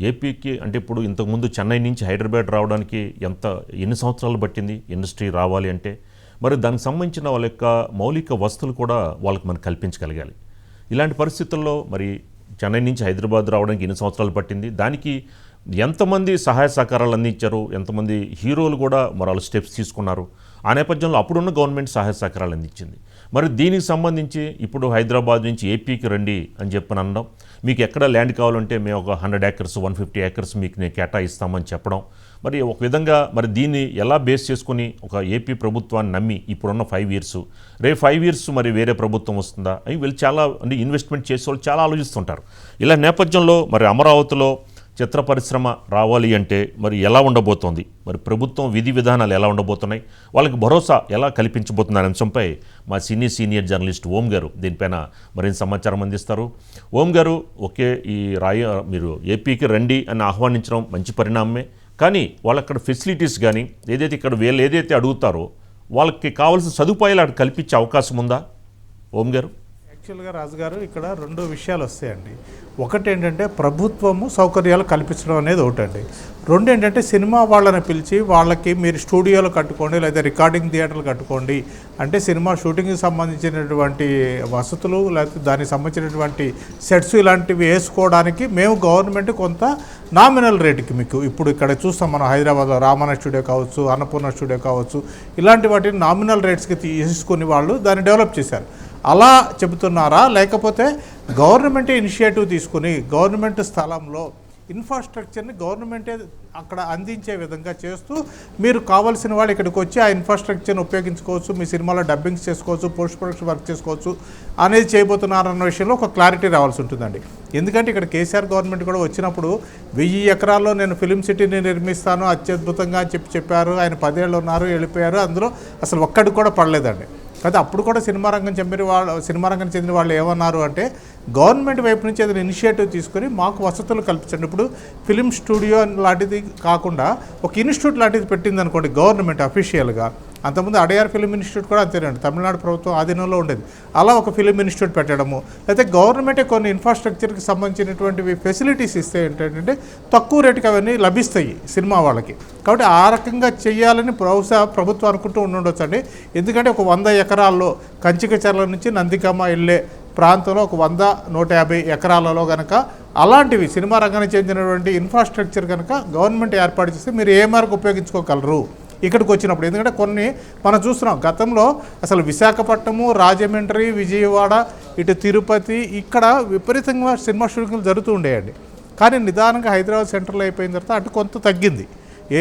ఏపీకి అంటే ఇప్పుడు ఇంతకుముందు చెన్నై నుంచి హైదరాబాద్ రావడానికి ఎన్ని సంవత్సరాలు పట్టింది ఇండస్ట్రీ రావాలి అంటే? మరి దానికి సంబంధించిన వాళ్ళ యొక్క మౌలిక వసతులు కూడా వాళ్ళకి మనం కల్పించగలగాలి. ఇలాంటి పరిస్థితుల్లో మరి చెన్నై నుంచి హైదరాబాద్ రావడానికి ఎన్ని సంవత్సరాలు పట్టింది? దానికి ఎంతమంది సహాయ సహకారాలు అందించారు? ఎంతమంది హీరోలు కూడా మరి వాళ్ళు స్టెప్స్ తీసుకున్నారు? ఆ నేపథ్యంలో అప్పుడున్న గవర్నమెంట్ సహాయ సహకారాలు అందించింది. మరి దీనికి సంబంధించి ఇప్పుడు హైదరాబాద్ నుంచి ఏపీకి రండి అని చెప్పని అనడం, మీకు ఎక్కడ ల్యాండ్ కావాలంటే మేము ఒక 100 acres 150 acres మీకు నేను కేటాయిస్తామని చెప్పడం, మరి ఒక విధంగా మరి దీన్ని ఎలా బేస్ చేసుకుని ఒక ఏపీ ప్రభుత్వాన్ని నమ్మి ఇప్పుడున్న 5 years రేపు 5 years మరి వేరే ప్రభుత్వం వస్తుందా అని వీళ్ళు చాలా అంటే ఇన్వెస్ట్మెంట్ చేసే వాళ్ళు చాలా ఆలోచిస్తుంటారు. ఇలా నేపథ్యంలో మరి అమరావతిలో చిత్ర పరిశ్రమ రావాలి అంటే మరి ఎలా ఉండబోతోంది, మరి ప్రభుత్వం విధి విధానాలు ఎలా ఉండబోతున్నాయి, వాళ్ళకి భరోసా ఎలా కల్పించబోతుంది అనే అంశంపై మా సీనియర్ జర్నలిస్ట్ ఓం గారు దీనిపైన మరింత సమాచారం అందిస్తారు. ఓం గారు, ఓకే, మీరు ఏపీకి రండి అని ఆహ్వానించడం మంచి పరిణామమే, కానీ వాళ్ళక్కడ ఫెసిలిటీస్ కానీ ఏదైతే ఇక్కడ వీళ్ళు ఏదైతే అడుగుతారో వాళ్ళకి కావాల్సిన సదుపాయాలు అక్కడ కల్పించే అవకాశం ఉందా ఓం గారు? యాక్చువల్గా రాజుగారు ఇక్కడ 2 విషయాలు వస్తాయండి. ఒకటి ఏంటంటే ప్రభుత్వము సౌకర్యాలు కల్పించడం అనేది ఒకటండి. 2 ఏంటంటే సినిమా వాళ్ళని పిలిచి వాళ్ళకి మీరు స్టూడియోలు కట్టుకోండి లేదా రికార్డింగ్ థియేటర్లు కట్టుకోండి అంటే సినిమా షూటింగ్కి సంబంధించినటువంటి వసతులు లేకపోతే దానికి సంబంధించినటువంటి సెట్స్ ఇలాంటివి వేసుకోవడానికి మేము గవర్నమెంట్ కొంత నామినల్ రేటుకి మీకు ఇప్పుడు ఇక్కడ చూస్తాం మనం హైదరాబాద్లో రామన్న స్టూడియో కావచ్చు, అన్నపూర్ణ స్టూడియో కావచ్చు, ఇలాంటి వాటిని నామినల్ రేట్స్కి తీసుకుని వాళ్ళు దాన్ని డెవలప్ చేశారు. అలా చెబుతున్నారా లేకపోతే గవర్నమెంటే ఇనిషియేటివ్ తీసుకుని గవర్నమెంట్ స్థలంలో ఇన్ఫ్రాస్ట్రక్చర్ని గవర్నమెంటే అక్కడ అందించే విధంగా చేస్తూ మీరు కావాల్సిన వాళ్ళు ఇక్కడికి వచ్చి ఆ ఇన్ఫ్రాస్ట్రక్చర్ని ఉపయోగించుకోవచ్చు, మీ సినిమాలో డబ్బింగ్స్ చేసుకోవచ్చు, పోస్ట్ ప్రొడక్షన్ వర్క్ చేసుకోవచ్చు అనేది చేయబోతున్నారన్న విషయంలో ఒక క్లారిటీ రావాల్సి ఉంటుందండి. ఎందుకంటే ఇక్కడ కేసీఆర్ గవర్నమెంట్ కూడా వచ్చినప్పుడు 1000 ఎకరాల్లో నేను ఫిలిం సిటీని నిర్మిస్తాను అత్యద్భుతంగా అని చెప్పారు. ఆయన 10 ఏళ్ళు ఉన్నారు, వెళ్ళిపోయారు, అందులో అసలు ఒక్కడికి కూడా పడలేదండి. అయితే అప్పుడు కూడా సినిమా రంగానికి చెందిన వాళ్ళు ఏమన్నారు అంటే గవర్నమెంట్ వైపు నుంచి ఏదైనా ఇనిషియేటివ్ తీసుకొని మాకు వసతులు కల్పించండి. ఇప్పుడు ఫిలిం స్టూడియో లాంటిది కాకుండా ఒక ఇన్స్టిట్యూట్ లాంటిది పెట్టింది అనుకోండి గవర్నమెంట్ అఫీషియల్గా. అంతకుముందు అడయార్ ఫిలిం ఇన్స్టిట్యూట్ కూడా అంతేనండి, తమిళనాడు ప్రభుత్వం ఆధీనంలో ఉండేది. అలా ఒక ఫిలిం ఇన్స్టిట్యూట్ పెట్టడము, అయితే గవర్నమెంటే కొన్ని ఇన్ఫ్రాస్ట్రక్చర్కి సంబంధించినటువంటివి ఫెసిలిటీస్ ఇస్తే ఏంటంటే తక్కువ రేటుకి అవన్నీ లభిస్తాయి సినిమా వాళ్ళకి. కాబట్టి ఆ రకంగా చేయాలని బహుశా ప్రభుత్వం అనుకుంటూ ఉండొచ్చు అండి. ఎందుకంటే ఒక 100 ఎకరాల్లో కంచికచర్ల నుంచి నందికమ్మ వెళ్ళే ప్రాంతంలో ఒక 100-150 ఎకరాలలో కనుక అలాంటివి సినిమా రంగానికి చెందినటువంటి ఇన్ఫ్రాస్ట్రక్చర్ కనుక గవర్నమెంట్ ఏర్పాటు చేస్తే మీరు ఏ మేరకు ఉపయోగించుకోగలరు ఇక్కడికి వచ్చినప్పుడు. ఎందుకంటే కొన్ని మనం చూస్తున్నాం గతంలో అసలు విశాఖపట్నము, రాజమండ్రి, విజయవాడ, ఇటు తిరుపతి ఇక్కడ విపరీతంగా సినిమా షూటింగ్లు జరుగుతూ ఉండేయండి. కానీ నిదానంగా హైదరాబాద్ సెంటర్లో అయిపోయిన తర్వాత అటు కొంత తగ్గింది.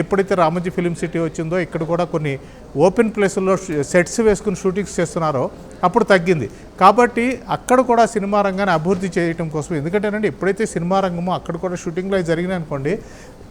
ఎప్పుడైతే రామోజీ ఫిలిం సిటీ వచ్చిందో ఇక్కడ కూడా కొన్ని ఓపెన్ ప్లేసుల్లో సెట్స్ వేసుకుని షూటింగ్స్ చేస్తున్నారో అప్పుడు తగ్గింది. కాబట్టి అక్కడ కూడా సినిమా రంగాన్ని అభివృద్ధి చేయడం కోసం, ఎందుకంటేనండి ఎప్పుడైతే సినిమా రంగమో అక్కడ కూడా షూటింగ్లో జరిగినాయి అనుకోండి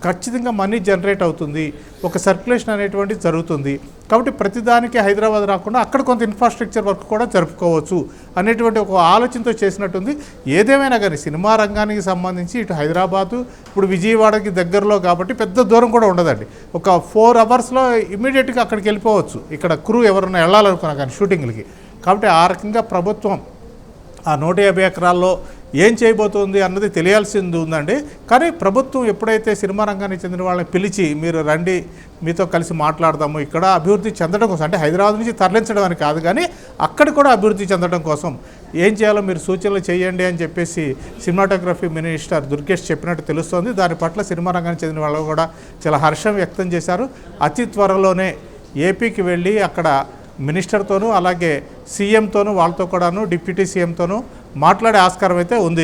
ఖచ్చితంగా మనీ జనరేట్ అవుతుంది, ఒక సర్క్యులేషన్ అనేటువంటిది జరుగుతుంది. కాబట్టి ప్రతిదానికి హైదరాబాద్ రాకుండా అక్కడ కొంత ఇన్ఫ్రాస్ట్రక్చర్ వర్క్ కూడా జరుపుకోవచ్చు అనేటువంటి ఒక ఆలోచనతో చేసినట్టుంది. ఏదేమైనా కానీ సినిమా రంగానికి సంబంధించి ఇటు హైదరాబాదు ఇప్పుడు విజయవాడకి దగ్గరలో కాబట్టి పెద్ద దూరం కూడా ఉండదండి. ఒక 4 hours ఇమీడియట్గా అక్కడికి వెళ్ళిపోవచ్చు ఇక్కడ క్రూ ఎవరైనా వెళ్ళాలనుకున్నా కానీ షూటింగ్లకి. కాబట్టి ఆ రకంగా ప్రభుత్వం ఆ 150 ఎకరాల్లో ఏం చేయబోతుంది అన్నది తెలియాల్సింది ఉందండి. కానీ ప్రభుత్వం ఎప్పుడైతే సినిమా రంగానికి చెందిన వాళ్ళని పిలిచి మీరు రండి మీతో కలిసి మాట్లాడదాము, ఇక్కడ అభివృద్ధి చెందడం కోసం అంటే హైదరాబాద్ నుంచి తరలించడం అని కాదు కానీ అక్కడ కూడా అభివృద్ధి చెందడం కోసం ఏం చేయాలో మీరు సూచనలు చేయండి అని చెప్పేసి సినిమాటోగ్రఫీ మినిస్టర్ దుర్గేష్ చెప్పినట్టు తెలుస్తోంది. దాని పట్ల సినిమా రంగానికి చెందిన వాళ్ళు కూడా చాలా హర్షం వ్యక్తం చేశారు. అతి త్వరలోనే ఏపీకి వెళ్ళి అక్కడ మినిస్టర్తోనూ అలాగే సీఎంతోనూ వాళ్ళతో కూడాను డిప్యూటీ సీఎంతోనూ మాట్లాడే ఆస్కారం అయితే ఉంది.